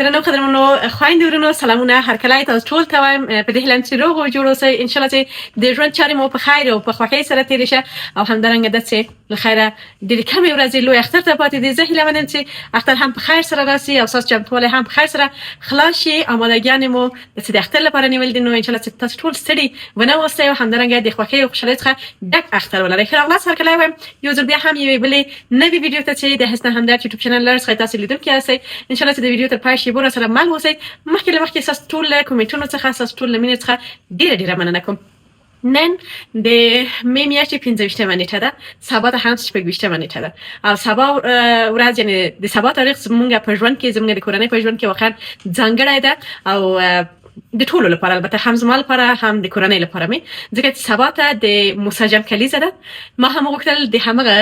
درنو قدرمنو خويندو ورونو سلامونه هر کله تاسو ټول ته وایم په دې هیله چې روغ او جوړ اوسئ ان شاء الله چې د ژوند چارې مو په خیر او په خوښۍ سره تیر شي او همدارنګه د څه لخيره د کمې ورځې لوی اختر ته پاتې دي زه هیله منم چې اختر هم په خیر سره راسي او تاسو چمتواله هم په خیر سره خلاص شي آمادګیان مو د اختر لپاره نیول دي نو ان شاء الله چې تاسو ټول ستړي ونه اوسئ او همدارنګه د خوښۍ او خوشحالۍ څخه ډک اختر ولرئ خیر اغلاس هر کله وایم یو ځل بیا هم یو بلې نوې ویډیو ته چې د حسن همدرد یوټیوب چینل لرس خای تاسو لیدونکي یاستئ ان شاء الله چې د ویډیو تر پای شي بور سره مل اوسئ مخکې تاسو ټول له کومنټونو څخه تاسو ټول لمنې څخه ډیره مننه کوم نن د مې میاشتې 15مه نیټه ده سبا ته هم 16مه نیټه ده او سبا ورځ یعنی د سبا تاریخ زمونږ په ژوند کې زمونږ د کورنۍ په ژوند کې واقعا ځانګړی ده او د ټولو لپاره البته هم زما لپاره هم د کورنۍ لپاره مې ځکه چې سبا ته د مساجم کلیزه ده ما هم غوښتل د همغه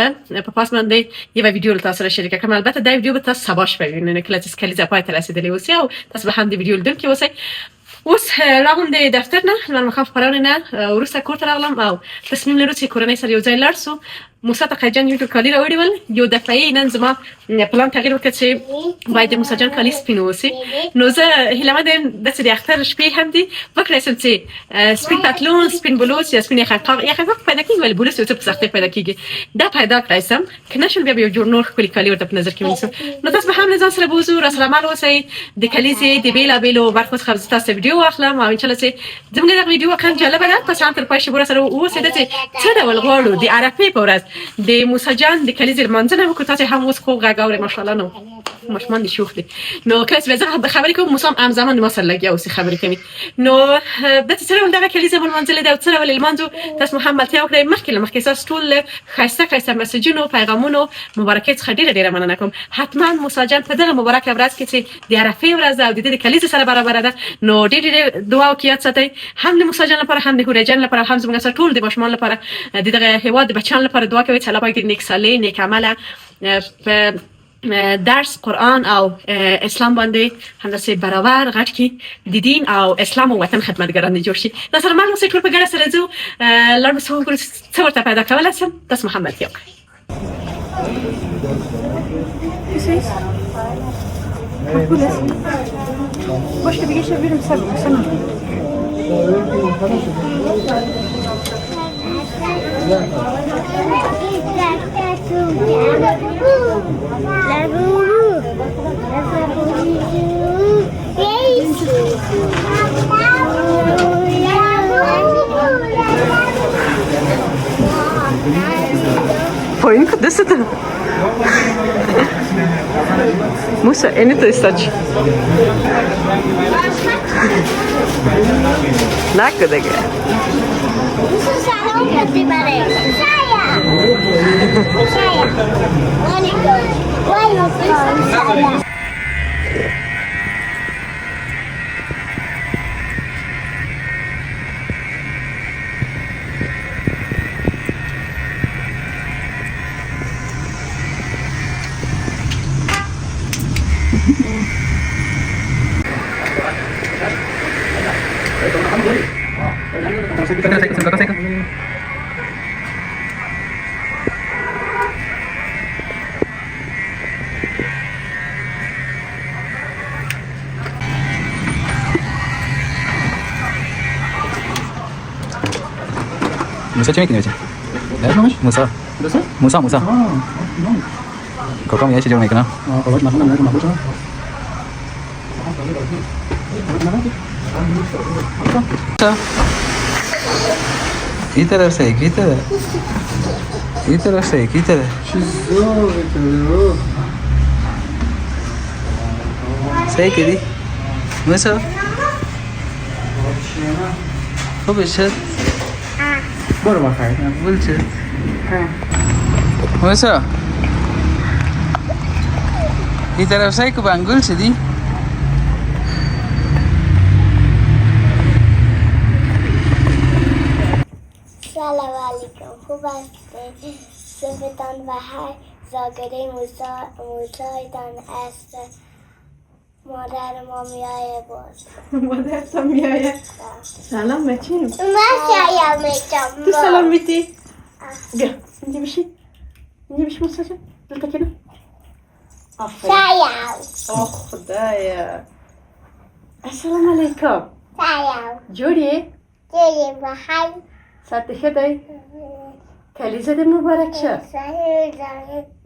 په پاس باندې یو ویډیو تاسو سره شریک کړم البته دا ویډیو به تاسو سبا شپه وینئ کله چې کلیزه پای ته رسیدلې اوسي او تاسو به هم د ویډیو لیدونکي اوسئ اوس راغلم د دفتر نه نن مخاف خبرونه نه ورسته کور ته راغلم او تصمیم لرو چې کورنۍ سره یو ځای لاړ سو موسی تقیجان یو کالی راوړي ول یو دفعه نن زما پلان تغییر وکړ چې باید موسی جان کالی سپین وسی نو زه هیله مده د دې اختر شپې هم دي وکړم چې سپین پتلون سپین بلوز یا سپین خنقاق یا خنقاق پیدا کیږي ول بلوز څه په سختۍ پیدا کیږي دا پیدا کړم کنه شول بیا یو جوړ نور کلی کالی ورته په نظر کې ونیسم نو تاسو به هم ځان سره بوزو رسول الله اوسئ د کلیزه د بیلا بیلو برخو څخه تاسو ویډیو واخلم او ان شاء الله چې زموږ د ویډیو کان جالب ده تاسو هم تر پای شي ور سره اوسئ د څه ډول غواړو د عرفه په ورځ د موسی جان د کلیزې منځنه وکړه تاسو هم اوس خو غاګاوري ماشاءالله نو مشمان دي شوخ دي نو کله چې زه خبرې کوم موسی هم زمان ما سره لګیا اوس خبرې کوي نو د تسره ول د کلیزې منځله د تسره ول المنځو تاسو محمد ته وکړئ مخکې تاسو ټول خاصه مسجونو پیغامونو مبارکات ډیره مننه کوم حتما موسی جان په دغه مبارکه ورځ کې چې د عرفه ورځ او د کلیزې سره برابر ده نو ډیره دعا وکړئ ساتئ هم د موسی جان لپاره هم د هوري جان لپاره هم زموږ سره ټول د مشمال لپاره دغه هیواد د بچان لپاره دعا کوي چې الله پاک دې نیک صالح نیک عمله په درس قرآن او اسلام باندې همداسې برابر غټ کی د دین او اسلام او وطن خدمتګاران جوړ شي دا سره مال اوسې ټول په ګډه سره ځو لړ مسو څه ورته پیدا کولای شم تاسو محمد یو باش که بگیشه بیرون سنم Poinka, da se to? Musa, eni to istaći. Nako da ga. Musa sana uprati bare. Saya. Monika. Why you saya? Musa çemek ne Musa. Musa. Kau kamu ya sejauh mana? Kita Saya kiri. Musa. Kau besar. برو بخیر بلچه موسا این طرف سایی که بانگل شدی سلام علیکم خوب هستی صفتان و هر زاگره موسایتان است مادر ما میایه باز مادر تا میایه سلام بچیم سلام میتم تو سلام میتی بیا اینجا بشی موسی جان دلتا کنه آفرین. سلام. خدایا. السلام علیکم. سلام. جوری؟ جوری بخیر. ساعت خدای؟ کلیزه مبارک شد.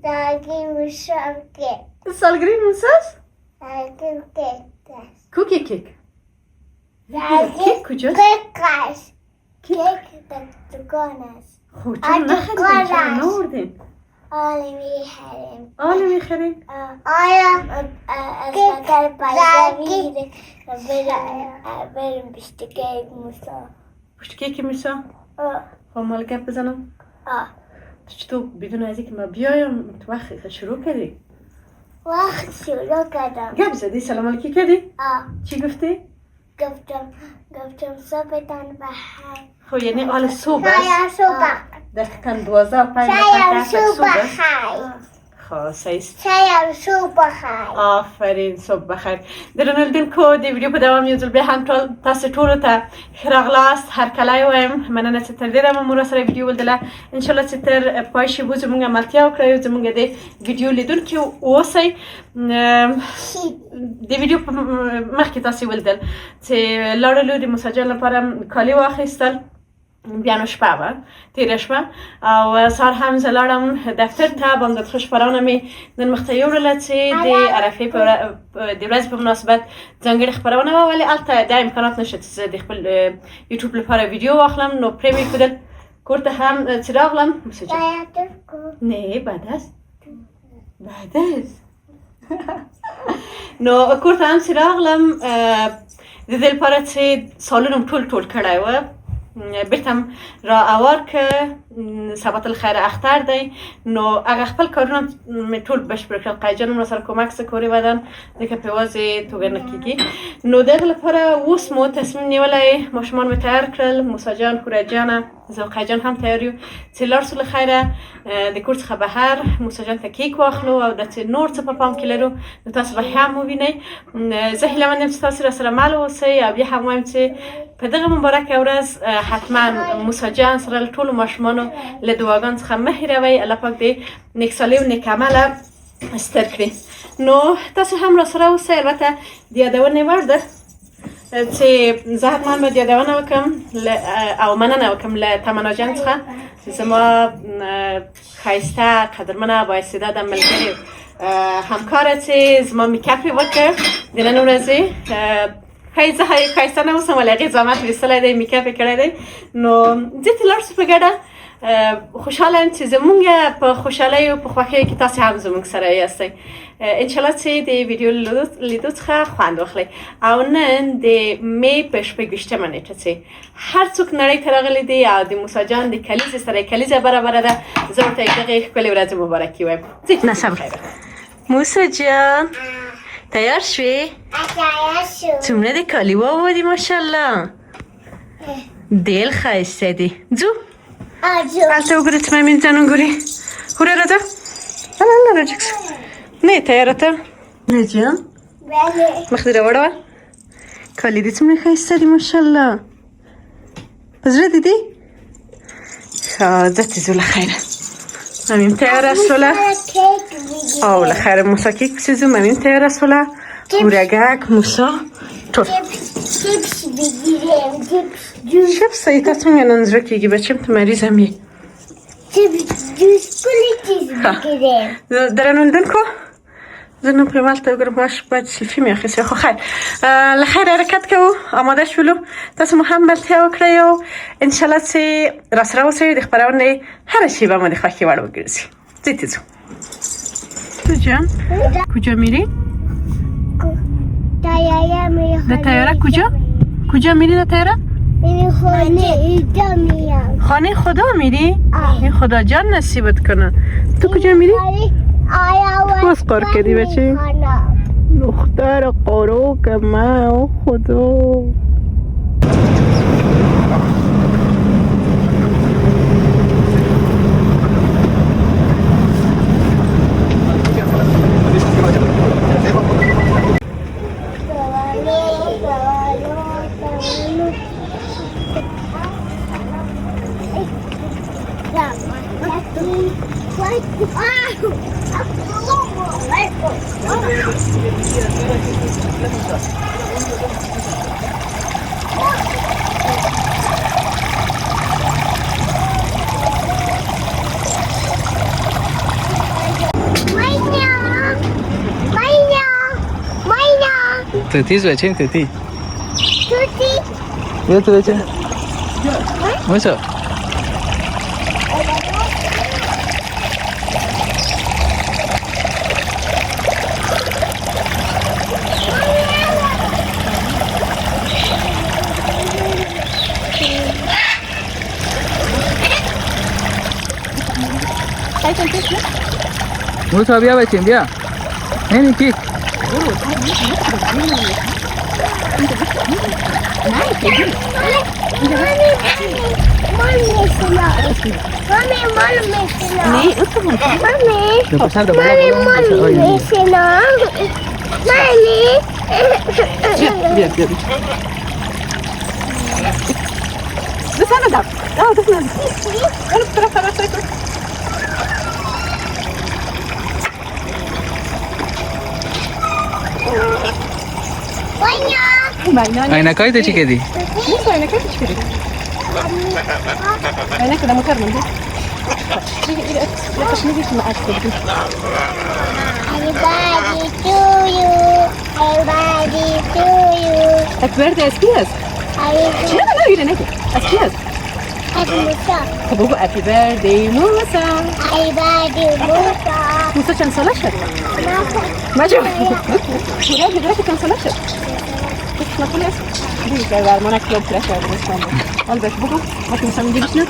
داگی مشام که. سالگری موساست؟ داگی که. کوکی کیک. داگی کیک کجاست؟ کیک. کیک در دکان است. خب چرا نخریدین؟ چرا نوردین؟ آلی میخریم. آلی میخرین؟ آیا اسمتر پیدا میگیره بریم پشت کیک موسا. پشت کیک موسا؟ خب مال گپ بزنم؟ تو بدون از اینکه ما بیایم تو وقت شروع کردی؟ وقت شروع کردم. گپ زدی؟ سلام علیکی کردی؟ چی گفتی؟ گفتم صبحتان بخیر. خب یعنی آل صبح است؟ شاید صبح. دقیقاً 12:05 شاید صبح بخیر. خب سایست. شاید صبح بخیر. آفرین صبح بخیر. درنالدین کو دی ویدیو په دوام یو ځل بیا هم تاسو ټولو ته ښه راغلاست. هرکلی وایم مننه چې تر دې دمه مو راسره ویډیو ولیدله. انشاءالله چې تر پای شی به زموږ ملتیا وکړئ زموږ د ویډیو لیدونکي اوسئ. د ویډیو په مخکې تاسو ولیدل چې لاړلو د موسی جان لپاره کالي واخیستل. بیا نو شپه وه تېره شوه او سهار هم زه لاړم دفتر ته بامداد خپرونه مې نن مخته یوړله چې د عرفې د ورځې په مناسبت ځانګړې خپرونه وه ولې هلته دا امکانات نشته چې زه د خپل یوټیوب لپاره ویډیو واخلم نو پرې مې ښودل کور ته هم چې راغلم نه بد است بد است نو کور ته هم چې راغلم د دې لپاره چې سالون م ټول کړی و بیرتم را اوار که سبات الخیر اختر دی نو هغه خپل کارونه می ټول بشپړ کړل. قای جانم را سره کمک سکوری بدن دیگه پیوازی توگر نکیگی نو دغه لپاره اوس مو تصمیم نیولی ماشومان می تیار کړل. موسی جان خورا جان زو قای جان هم تیاریو چې لاړ سو لخیره د کور څخه بهر موسی جان ته کیک واخلو او د نور څه په پام کې لرو نو تاسو به هم ووینئ. زه هیله مند یم چې تاسو را سره مل اوسئ او بیا هم وایم چې په دغه مبارکه ورځ حتما موسی جان سره له ټولو ماشومانو له دعاګانو څخه مه هېروئ. الله پاک دې نیکسالي او نیک عمله ستر کړي. نو تاسو هم را سره اوسئ. البته د یادونې وړ ده چې زه حتما به د یادونه وکړم او مننه وکړم له تمنا جان څخه زما ښایسته قدرمنه بااستعداده ملګرې همکاره چې زما میکاپ یې وکړ د نن ورځې زه ښایسته نه اوسم ولې هغې زحمت ویستلی دی میکاپ یې کړی دی نو ځې ته لاړ شو په ګډه. خوشحاله یم چې زمونږ په خوشحالۍ او په خوښیو کې تاسې هم زمونږ سره یاستئ. انشاءالله چې د ویډیو لیدو څخه خوند واخلئ او نن د مې په 26مه نیټه چې هر څوک نړۍ ته راغلی دی او د موسی جان د کلیزې سره کلیزه برابره ده زه ورته دغې ښکلې ورځې مبارکي وایم. نه صبر موسی جان تیار شوې؟ څومره د کالي واوړي ماشاءالله ډېر ښایسته دي. ځو هلته وګوره چې مامین جان وګوري. هوره راځه الله راجک نه تیاره ته نه جان مخ دې راوړوه. کالي دې څومره ښایسته دي ماشاءالله په زړه دې دي. ښه ځه ته ځو له خیره مامین تیاره شوله او له خیره موسی کیک پسې ځو. مامین تیاره شوله هورهګک موسی ټول چیپس بگیریم چیپس ای تا څنګه نن زړه کېږي بچیم ته مریضم یې. چیپس جوس کلی چیز بگیریم. درنولیدونکو زه نن پرې مالته وګورم باید سلفي مې اخیستې خو خیر له خیر حرکت کوو آماده شولو. تاسو مو هم ملتیا وکړئ او انشاءالله چې راسره اوسئ د خپرونې هره شیبه مو د خوښې وړ وګرځي. ځئ ته ځو. تو جان کجا میری؟ د طیاره کجا میری د طیاره؟ خانه اینجا میام. خانه خدا میری؟ این خدا جان نصیبت کنه. تو کجا میری؟ باز قار کردی بچه؟ دختر قارو که من خدا توتیز بچیم توتی توتی بیا تو بچه موسا موسا بیا بچیم بیا اینی کی عینکای تو چی کردی؟ عينك ده مكرر من ده لا تشنيجي في معاك Everybody to you, everybody to you. Happy birthday Askias. Everybody لا يلا ناكل Askias. happy Musa. طب هو happy birthday موسى. Everybody Musa. موسى كان صلاشر. ما جو. ولاد دلوقتي كان صلاشر. كيف ما كل اسم. دي كده ما ناكل صلاشر بس. قلبك بقى ممكن نسوي دي بشنو؟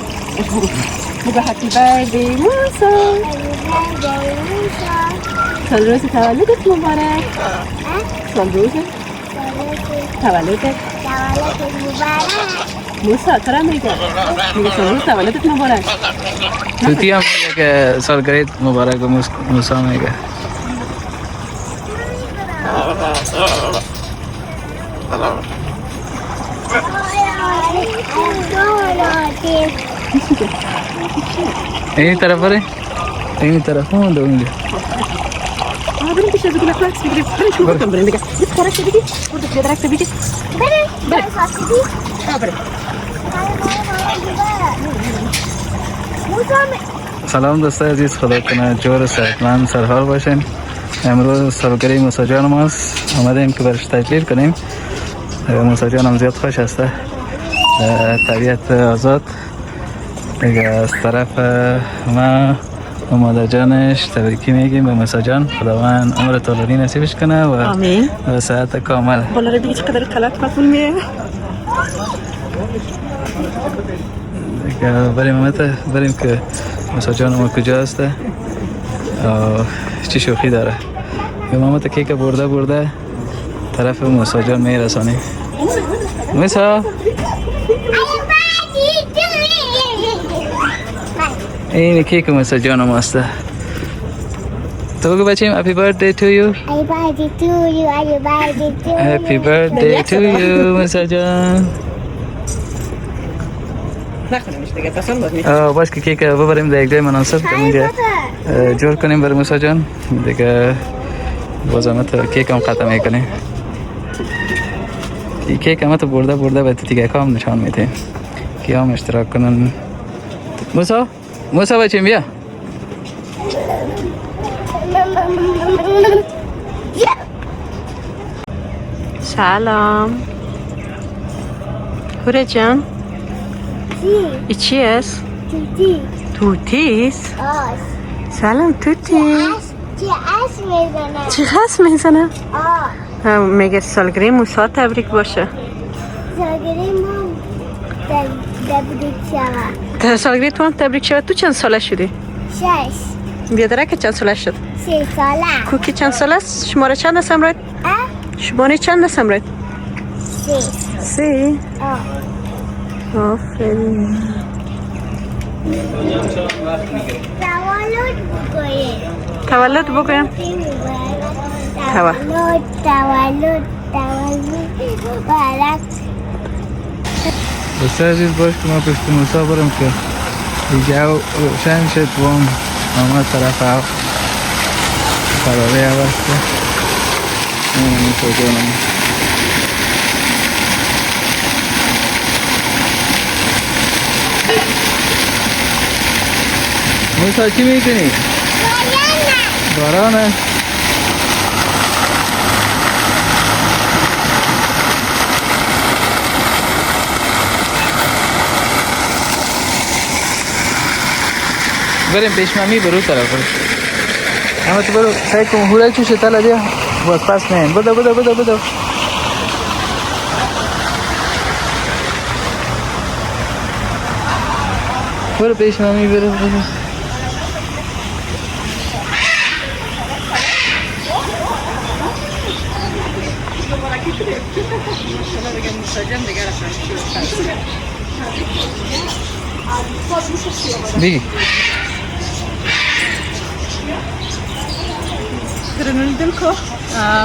بقى happy birthday موسى. Everybody Musa. سالروز تولدك مبارك. سالروز تولدك. تولدك مبارك. موسى ترى میگه سالروز تولدت مبارک. توتی هم میگه که سالگرد مبارک و موسا میگه این طرف بره این طرف هم دونده بریم پیش بگو نکلاکس بگیریم بریم شو بکنم بریم بگم یه کارش بگی برو تو درک بگی بریم بریم سلام دوستای عزیز خدا کنه جور و صحتمند سرحال باشین امروز سالگرد موسی جان ماست آمدیم که برش تجلیل کنیم موسی جان هم زیاد خوش هسته طبیعت آزاد دیگه از طرف ما و مادر جانش تبریکی میگیم به موسی جان خداوند عمر طولانی نصیبش کنه و آمین و صحت کامل بالا رو بگی چقدر کلات مفهول میه دیگه بریم که موسی جان ما کجا هسته چی شوخی داره یه مامت کیک برده طرف موسی جان میرسانیم موسی این کیک موسی جان ماسته تو بگو بچیم happy birthday to you Everybody to you, everybody to you. happy birthday to you موسی جان نخونمش دیگه پسند بود باش که کیک ببریم در یک جای مناسب که میگه جور کنیم برای موسی جان دیگه بازمت کیک هم قطع میکنیم کیک هم تو برده به دیگه کام نشان میده که هم اشتراک کنن موسی بچیم بیا سلام هوره جان ای چی است؟ Tuti. توتیست؟ Os. سلام توتی چه اسم میزنه؟ چی خواست میزنه؟ آه. میگه سالگرد موسی تبریک باشه سالگرد ما تبریک شود. تا سالگرد تو هم تبریک شود تو چند ساله شدی؟ 6 بیادرک چند ساله شد؟ 3 ساله. کوکی چند ساله است؟ شماره چند است امروز؟ شماره چند است امروز؟ 3 3 آفرین تولد تولد بگویم. بگویم تولد مبارک. دوستای عزیز باش که ما پشت موسی برم که دیگه روشن شد و هم آمد طرف فراره عوض که موسی جانم موسی چی میکنی؟ بارانه بریم پیشمامی برو طرف برو. اما تو برو سعی کن هورای توش تلا بیا باز پس نیم. بدو برو پیشمامی برو. دی درنولیدونکو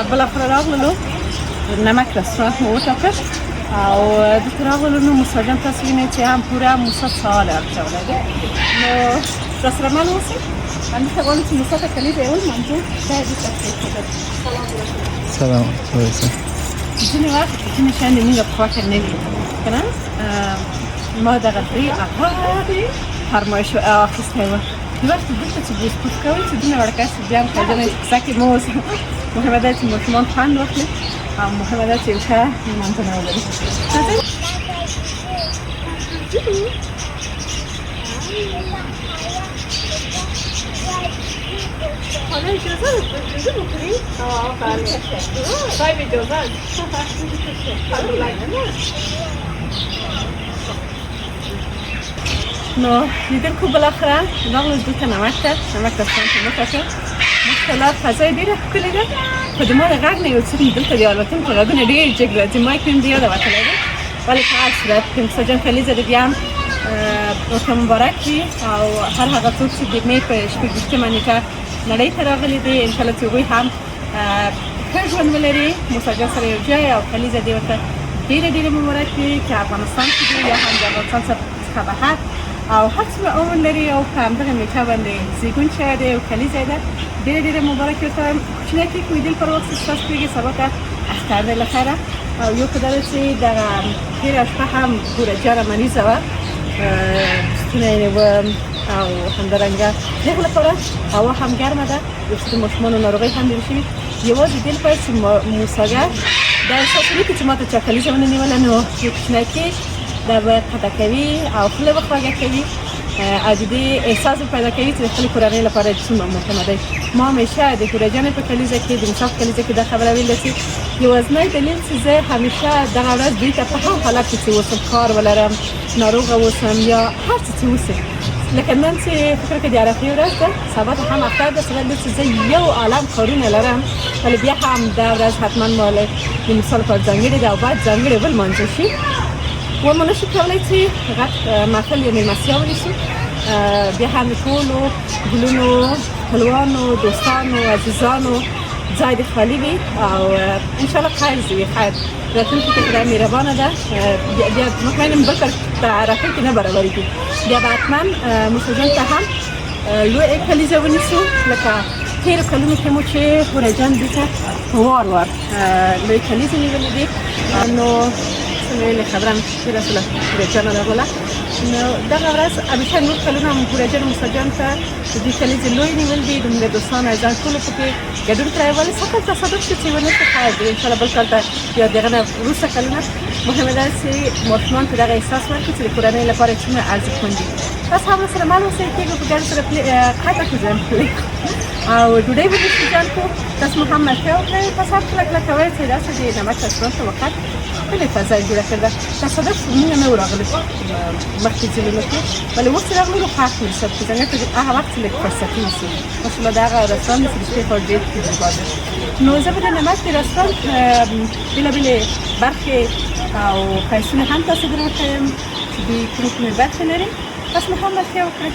بالاخره راغلو نمک رستوران مو وټاکل او دلته راغلو نو موسی جان تاسو وینئ چې هم پوره موسی ساله اچولی دی نو راسره مل اوسئ همدلته غواړم چې موسی ته کلیزه یې ولمانځو دا یې دلته پرېښودل. سلام علیکم. ځینې وخت ځینې شیان د موږ په خوښه نه وي که نه ما دغه درې هغې فرمایش اخیستی وه د وخت دلته چې بوسپوس کوئ چې دونه وړکه شي بیا هم قیدونه چې کیسه کې مه اوسه مهمه ده چې ماشومان خوند واخلي او مهمه ده چې یو ښه لمانځنه ولري. حالا اجازه اجازه بکنی؟ بله باید اجازه نو لیدونکو بالاخره راغلو دلته نمک ته نمک رستوران ته وټاکه ماشاءالله فضای ډېره ښکلې ده خو د ما د غږ نه یو څه دلته د الوتونکو غږونه ډېر جګ راځي مایک مې هم د یاده وتلی دی ولې په هر صورت که موسی جان کلیزه د بیا هم ورته مبارک وي او هر هغه څوک چې د مې په شپږ نیټه نړۍ ته راغلي دي انشاءالله چې هغوی هم ښه ژوند ولري موسی جان سره یو ځای او کلیزه دې ورته ډېره مبارک وي که افغانستان کې دي یا هم د افغانستان څخه بهر او هر څومره عمر لري او په همدغه نیټه باندې زیږون شوی دی او کلیزه ده ډېره مبارک ورته وایم کوچنی کیک مې دل پر وخت ستاسو کېږي سبا ته اختر دی له خیره او یو که دا ده چې دغه تېره شپه هم پوره جانه مریضه وه ستونی یې وه او همدارنګه د هغې لپاره هوا هم ګرمه ده یو څه د ماشومانو ناروغۍ هم ډېرې شوي یوازې دې لپاره چې موسیګر دا احساس وکړي چې ما ته چا کلیزه ونه نیوله نو یو کوچنی کیک دا به قطع کوي او خوله به خوږه کوي او د دې احساس پیدا کوي چې د خپلې کورنۍ لپاره څومره مهمه دی. ما همیشه د هورې جانې په کلیزه کې د موسی په کلیزه کې دا خبره ویلې چې یوازینی دلیل چې زه همیشه دغه ورځ دوی ته په هر حالت کې چې اوسم کار ولرم ناروغه اوسم یا هر څه چې اوسم لکه نن چې فکر کې د عرفې ورځ ده سبا ته هم اختر ده سبا چې زه یو عالم کارونه لرم ولی بیا هم دا ورځ حتما ما د موسی لپاره ځانګړې ده او باید ځانګړې ولمانځل شي و ما نشو کولی چې غټ محفل یا مېلمستیا ونیسو بیا هم د ټولو ګلونو خپلوانو دوستانو عزیزانو ځای د خالي وي او انشاءالله خیر زوي خیر راتلونکي کې خدای مهربانه ده بیا مطمئنم بل کال په عرفه کې نه برابرېږي بیا به حتما موسی جان ته هم لویه کلیزه ونیسو لکه تېرو کلونو کې مو چې هورې جان دې ته وار لویې کلیزې نیولې دي نو ویلې خبره مې تېره شوله هورې جانه راغله نو دغه ورځ همیشه نور کلونه هم هورې جان موسی جان ته د دې کلیزې لوی نیول دي دومره دوستان عزیزان ټولو پکې ګډون کړی ولې سخت تصادف شو چې ونه شو خیر دی انشاءالله بل کال ته یا د هغه نه وروسته کلونه مهمه ده چې ماشومان ته دغه احساس ورکړي چې د کورنۍ لپاره څومره ارزښتمن دي تاسو هم سره مل اوسئ کېږو په ګډ سره قطع کوځم او ډوډۍ به دې جان کو تاسو مو هم ملتیا وکړئ تاسو هم کله کله کوئ چې داسې د نمک رستوران ته وخت ښکلې فضا یې جوړه کړې ده تصادف موږ نه وو راغلي مخکې ځلونو کې ولې اوس چې راغلو نو خوښ مې شو چې څنګه چې هغه وخت لږ فرصتي نیسو ماشاءالله د هغه رستوران چې د شپې خوا ډېر تجربه ده نو زه به د نمک د رستوران بېلابېلې برخې او پیسونه هم تاسو در وښیم چې دوی کومې برخې لري تاسو مو هم ملتیا وکړئ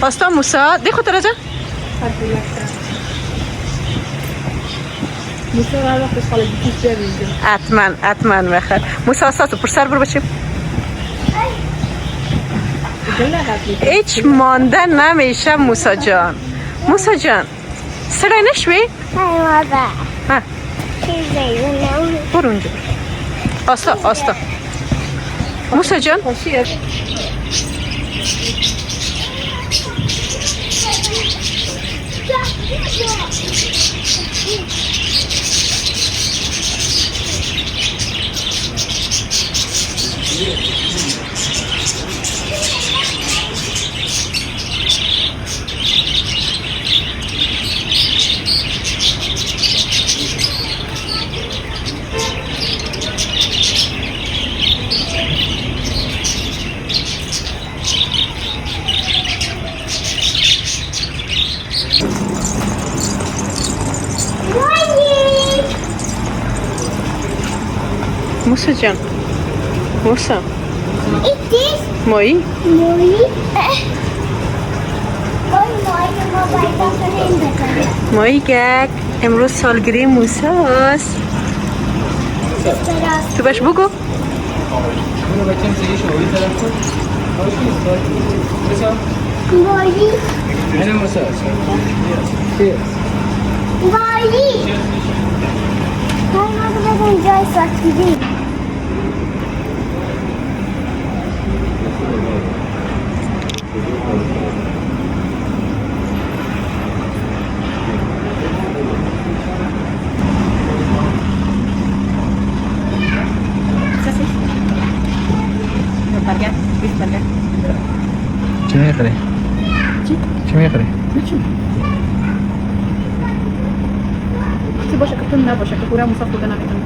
آستا موسا دیخو ترجا موسا هر وقت خاله بیتیش جویده حتما بخیر موسا آستا تو پر سر برو بچیم هیچ مانده نمیشه موسا جان سرای نشوی؟ های مادر ها چیزی اونم برو اونجا آستا موسا جان موسا جان موسا ایتیش مایی موی ما باید کنیم بکنیم مایی گک امروز سالگیری موسا است تو بهش بگو مایی های مادر بزن جای ساکیدی چی میخوری؟ چی میخوری؟ چی باشه که تون نباشه که پورا موسا خورده نمیتونه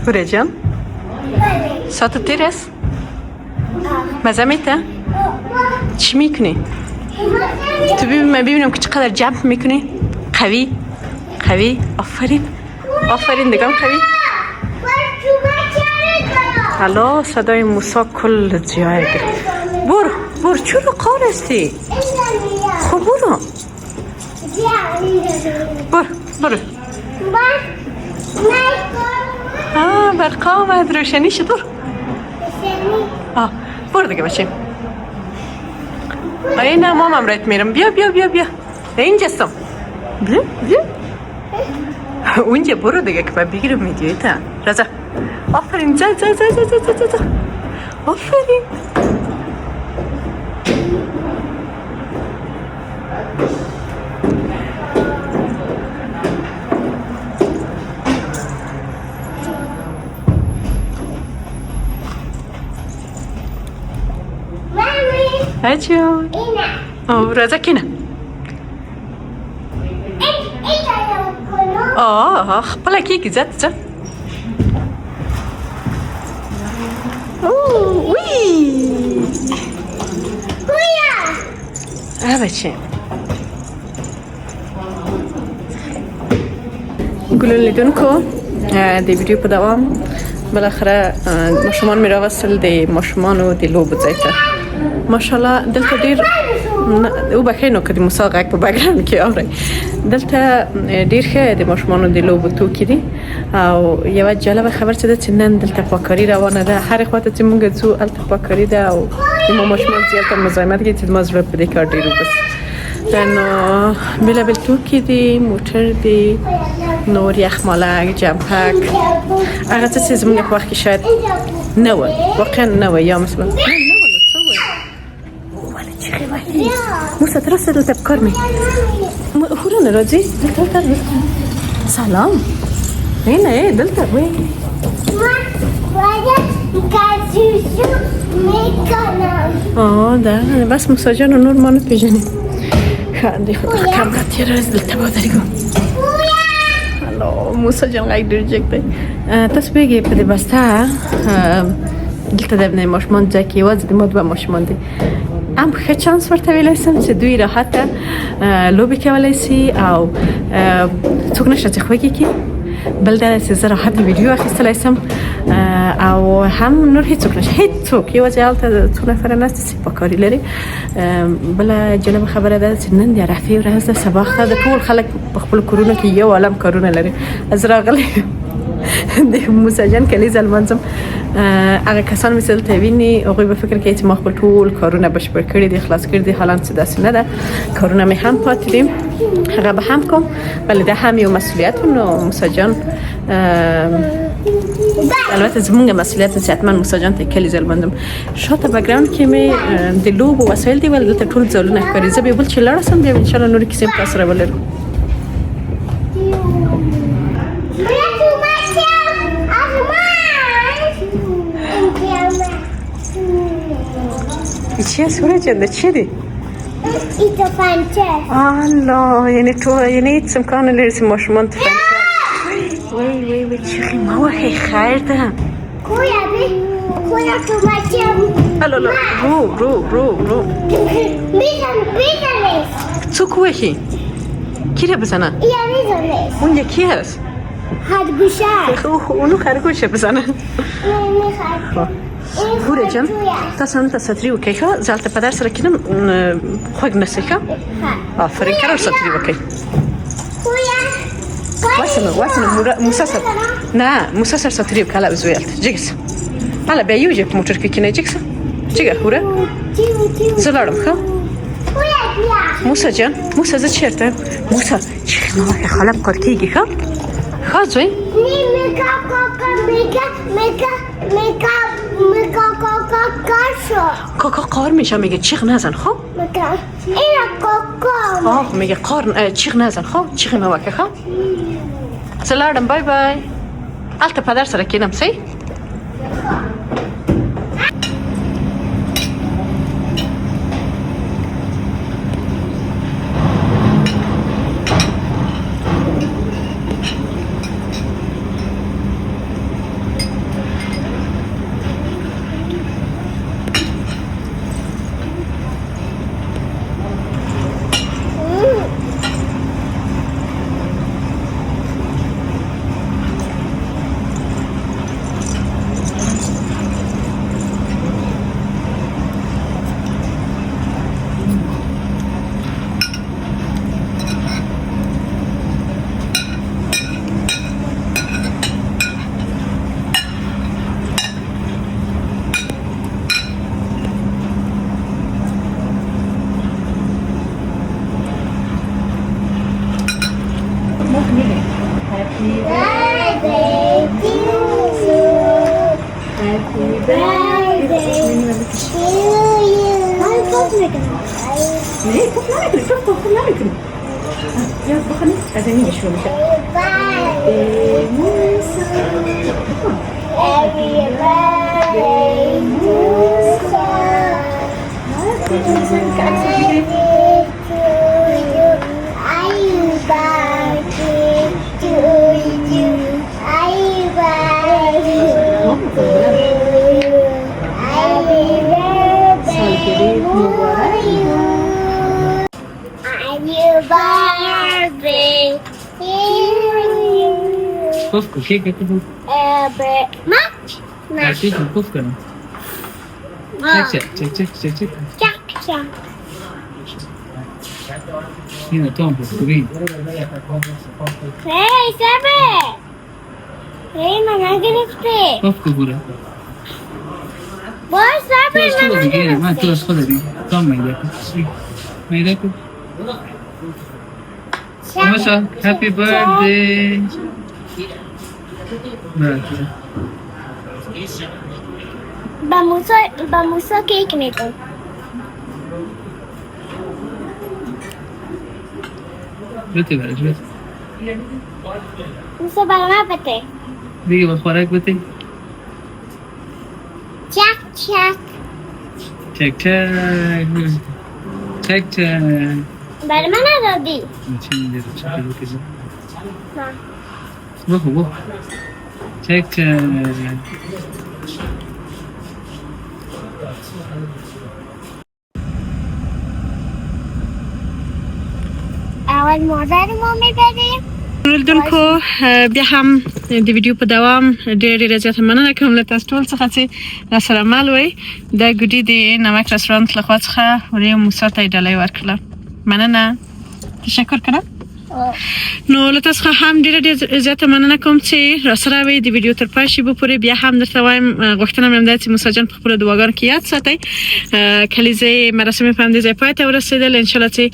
بوره جان ساعت دیر است مزه میته چی میکنی تو ببینم که چقدر جمپ میکنی قوی آفرین دگم قوی حالا صدای موسا کل جای گرفت برو چرا قار هستی خب برو برقا آمد روشنی شد برو دیگه بچیم نه مامم رایت میرم بیا اینجاستم بیا اونجا برو دیگه که باید بگیرم میدیویتا رضا آفرین زا آفرین هجو رضا کنه خپل کیک زد بچه گلون لیدون کو دی ویدیو په دوام بالاخره ماشومان میرا وصل دی ماشومانو دی لوب زیته ماشاءالله دلته ډیر او بخینو که دی مساقه په بګراند کې اوري دلته ډیر ښه د ماشومانو د لوبو توکي دي او یو جالب خبر څه ده چې نن دلته پاککاري روانه ده هر خواته چې موږ ځو الته پاککاري ده او ما ماشومان زیات مزاحمت کوي چې ما زړه په دې کار ډېر وبس نو بلابل توکي دي موټر دي نور یخمالک جمپک هغه څه چې زموږ په وخت کې شاید نه وه واقعا نه وه یا مثلا نه وه نو څه وه ولې چیغې وهي موسه ته راسه دلته په کار مې هورونه راځي دلته سلام هنا دلته وی ده بس موسی جان و نور ما نپیژنیم خانده خدا کامرا تیره از دلته بادرگو موسی جان غیق دیر جکته تاس بگی پده بسته دلته دبنه ماشمان جاکی واز دیماد با ماشمان دی ام خیلی چانس ورته ویلیسم چې دوی راحت لوبی کولیسی او څوک نشته چې خوږی کی بل دا چې زه راحت ویډیو اخیستلیسم او هم نور هیڅوک نشته هیڅوک یوازې هلته څو نفره ناست چې په کاري لري بله جالبه خبره ده چې نن د عرفې ورځ ده سبا ښه ده ټول خلک په خپلو کورونو کې یو عالم کارونه لري از راغلی د موسی جان کلیزه لمانځم هغه کسان مې چې دلته ویني هغوی به فکر کوي چې ما خپل ټول کارونه بشپړ کړي دي خلاص کړي دي حالا څه داسې نه ده کارونه مې هم پاتې دي هغه به هم کوم ولی دا هم یو مسئولیت نو موسی جان البته زمونږ مسئولیت ده چې حتما موسی جان ته کلیزه لمانځم شاته بګراوند کې مې د لوبو وسایل دي ولې دلته ټول ځایونه ښکاري زه به یو بل چې لاړه سم بیا انشاءالله نورې کیسې هم تاسو راولرم چیه سوره جان ده چی دی؟ ایتا پنچه الله یعنی هیچ امکان نداره که ماشومان پنچه وی چی ما وحی خیر ده کویا تو مچه الالا رو بیزنیس چو کوهی؟ کی را بزنه؟ یا بیزنیس اون یکی هست؟ خرگوشه اونو خرگوشه بزنه میخواد هوره جان تاسو نن تاسو ساتری وکړئ ښه زه هلته په در سره کینم خوږ نسئ ښه آفرین کرار ساتری وکړئ واسنه موسی سره نه موسی سره ساتری وکړه هله زوی هلته جګه سه هله بیا یو ځای په موټر کې کینئ جګه سه جګه هوره زه لاړم ښه موسی جان موسی زه چېرته یم موسی چیغې مه وهئ خاله په کار کېږي ښه ښه زوی کاکا قار میشه میگه چیغ نزن خب اینا کاکا میگه قار چیغ نزن خب چیغ موکه خب زلاردم بای بای البته پدر سره کینم سی Puf ko kek itu bu. Nanti puf kan. Cek. Ini tuh puf green. Hey, Sabe. Hey, mana gini? Puf ko bura. باش صبر تو دیگه من تو از خود دیم کام میده کو ماشا هپی بردی با موسا کیک میدم بده برش بده موسا برای من بده دیگه با خوراک بده چک چک چک چک چک چک برای من ندادی چی میده چک بده نه بخو چک چک اول مادر ما میبریم لیدونکو بیا هم د ویډیو په دوام ډېر زیاته مننه کوم له تاسو ټول څخه چې راسره مل وئ د ګوډي د نمک رستورانت له خوا څخه ورې موسی ته یې ډالۍ ورکړله مننه تشکر کنم نو له تاسو څخه هم ډېره زیاته مننه کوم چې راسره وئ د ویډیو تر پای شیبه پورې بیا هم درته وایم غوښتنه مې همدا چې موسی جان په خپلو دعاګانو کې یاد ساتئ کلیزې مراسم په همدې ځای پای ته ورسېدل انشاءالله چې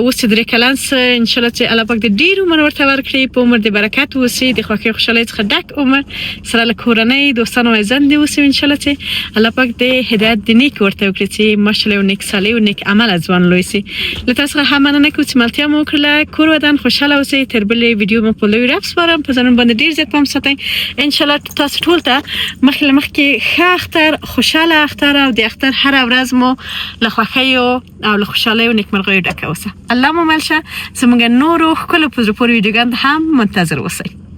اوس چې 3 کلن څه انشاءالله چې الله پاک د ډېر عمر ورته ورکړي په عمر د برکت اوسي د خوښۍ خوشحالۍ څخه ډک عمر سره له کورنۍ دوستانو او زندې اوسي انشاءالله چې الله پاک د هدایت د نیک ورته وکړي چې ماشاءالله یو نیک صالح او نیک عمل ځوان لوی سي له تاسو څخه هم مننه کوم چې ملتیا مو وکړله کور ودان خوشاله اوسئ تر بلې ویډیو مو په لوی رب سپارم په ځانونو باندې ډېر زیات پام ساتئ انشاءالله تاسو ټول ته مخکې له مخکې ښه اختر خوشحاله اختر او د اختر هره ورځ مو له خوښیو او له خوشحالیو نیکمرغیو ډکه اوسه الله مو مل شه زموږ نورو ښکلو په زړه پورې ویډیوګانو هم منتظر اوسئ